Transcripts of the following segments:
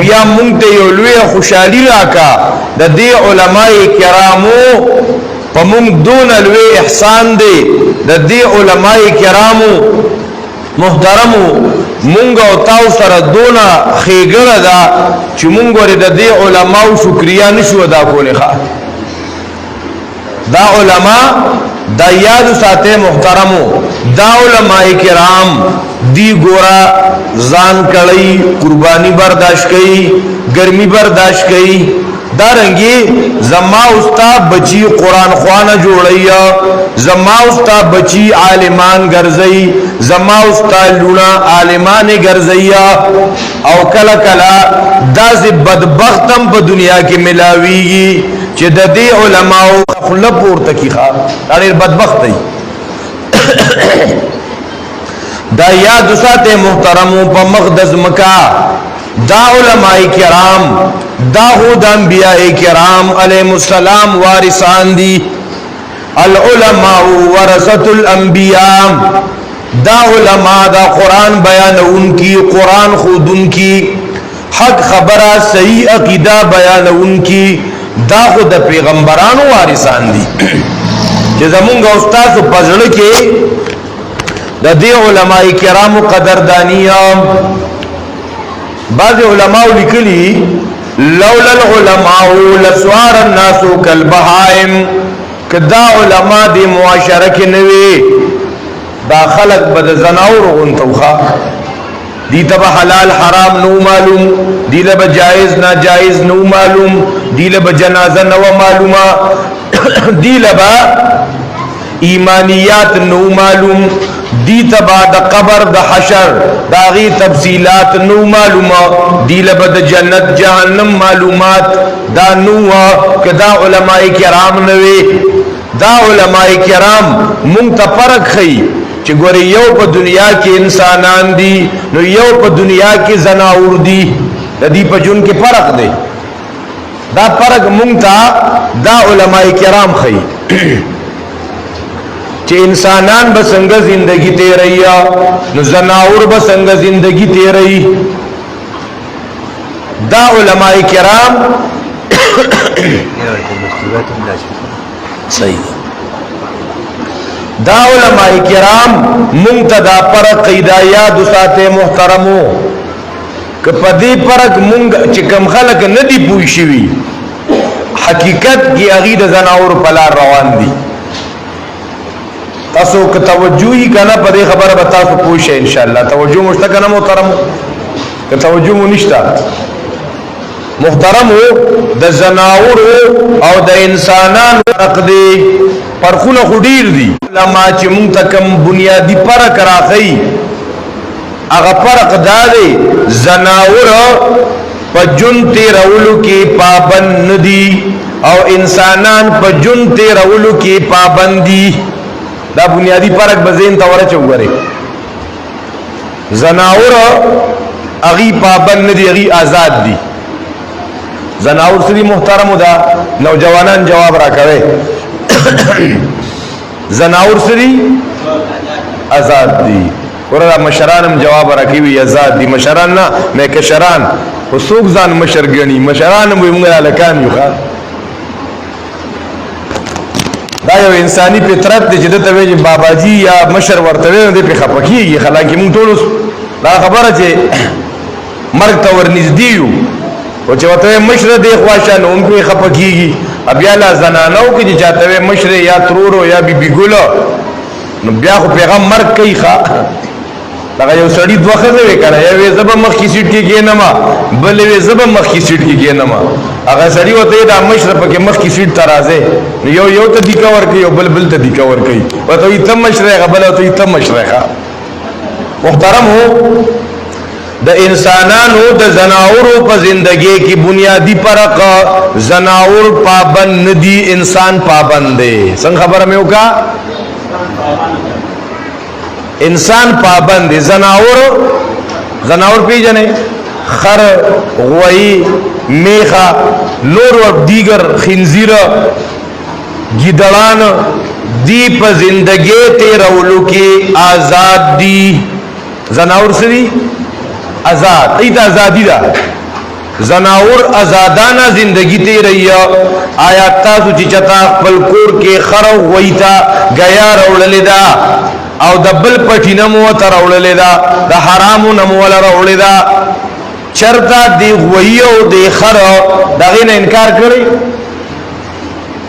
بیا مونږ ته یو لوی خوشحالي راکا د دې علماء کرامو په مونږ دون لوی احسان دی د دې علماء کرامو محترمو مونږ او تاسو سره دونه خېګړه ده چې مونږ ورته د دې علماء شکریا نشو ادا کولای ښا دا علماء دا یاد ساته محترمو دا علماء کرام دی ګورا ځان کړی قربانی برداشت کړي ګرمي برداشت کړي دارنګي زما استاد بچي قران خوانه جوړیا زما استاد بچي عالمان ګرځي زما استاد لونا عالمان ګرځیا او کلا کلا داس بدبختم په دنیا کې ملاويږي چې د دې علماو خپل پورته کیخه ډېر بدبخت دی دا یاد ساته محترمو په مقدس مکه دا علماء کرام دا خود انبیاء کرام علیہ السلام وارثان دی العلماء ورثۃ الانبیاء دا علماء دا قرآن بیان ان کی قرآن خود ان کی حق خبرہ صحیح عقیدہ بیان ان کی دا خود پیغمبرانو وارثان دی چې زمونږ استاد په ځړ کې د دې علماء کرامو قدردانیه بعض علماء لیکلی لولا العلماء لسوار الناس كالبهائم کدا علماء دی معاشره کې نوي دا خلق بد زناور غنتوخه دی تبا حلال حرام نو معلوم دی لبا جائز ناجائز نو معلوم دی لبا جنازه نو معلومه دی لبا ایمانیات نو معلوم دی تبا د قبر د حشر داغي تفصیلات نو معلومه دی لبا د جنت جهنم معلومات دا نو کدا علماء کرام نوي دا علماء کرام مونږ ته فرق خي چې ګوري یو په دنیا کې انسانان دي نو یو په دنیا کې زناور دي د دې په جون کې فرق دی دا فرق مونږ ته دا علماء کرام خي چې انسانان به څنګه زندگی تیریا نو زناور به څنګه زندگی تیري دا علماء کرام صحیح دا علماء کرام منتدا پر قیدایات ساته محترمو که پدی پرک مونږ چې کم خلک ندی پوي شوی حقیقت کی اغید زناور پلار روان دي تاسو که توجهی کنه په دې خبره به تاسو پوښی ان شاء الله توجه مشتکنه محترم که توجه مو نشتا محترم د زناور او د انسانانو فرق دی فرقونه خډیر دي لما چې مونږ تکم بنیادی فرق راخی هغه فرق دا دی زناور په جون تیرولو کې پابند ندي او انسانان په جون تیرولو کې پابند دي دا بنیادی فرق بزین تورا چوغره زناور اغي پابند ندي اغي آزاد دي زناور سری محترم دا نوجوانان جواب را کوي زناور سری آزاد دي ورته مشرانم جواب را کوي آزاد دي مشران نه مې کشران وسوق ځان مشر غني مشران موږ الکان یو دا یو انساني فطرت دی چې د توجه باباجي یا مشر ورته دی په خپکیږي حالانکه موږ ټول دا خبره چې مرګ ته ورنږدې یو او چې وته مشر دی خواشان هم په خپکیږي بیا لا زنانو کې چې چاته مشر یا ترورو یا بیبي ګولو نو بیا خو پیغام مرګ کوي ښا دا یو سړی دوه خزه وکړه یو زب مخ کی سیټ کې کېنما بل یو زب مخ کی سیټ کې کېنما هغه سړی وته دا مشرف کې مخ کی سیټ ترازه یو ته دی کور کوي بل ته دی کور کوي وته تم مشرغه بل ته تم مشرغه محترم هو د انسانانو د زناورو په زندګۍ کې بنیادی فرق زناور پابند ندي انسان پابند دی څنګه خبره مې وکا انسان پابند دی زناور پیجنې خر غوی میخه نور و دیگر خنزیر گیدڑان دی په زندگی تیرولو کې آزاد دی زناور سری آزاد ایت آزادی دا زناور ازادانه زندگی تیری آیا تاسو چې چتا خپل کور کې خر وایتا غیا راولل دا او د بل پټی نمو تر راولل دا د حرامو نمو ولا راولل دا چرتا دی وایو دی خر دغه نه انکار کړی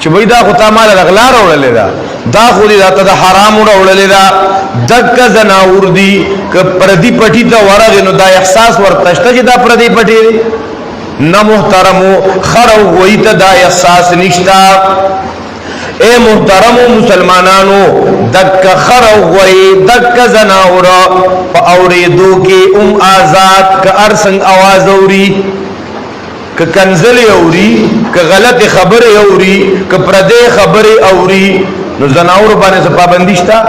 چې وای دا خو تا مال غلا راولل دا خو دې ته د حرامو راولل دا دک زناور دی ک پردی پټی ته ورغه نو دا احساس ورتشته چې دا پردی پټی نہ محترمو خرو وئی دا احساس نشتا اے محترمو مسلمانانو دک خرو وئی دک زناورا پا اوریدو کی آزاد کا ارسنگ آواز اوری کا کنزل اوری کا غلط خبر اوری کا پردے خبر اوری نو زناور بانے سے پابندیشتا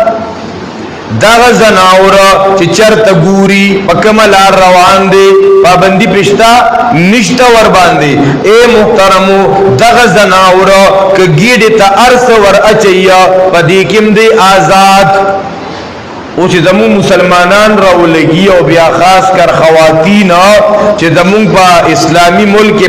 داغ زناور چې چرته ګوري پکملار روان دي پابندي پښتا نشتا ور باندې اے محترمو داغ زناور ک ګیډه ته ارس ور اچیا پدې کېم دي آزاد او چې زمو مسلمانان راولګي او بیا خاص کر خواتین چې زمو په اسلامی ملک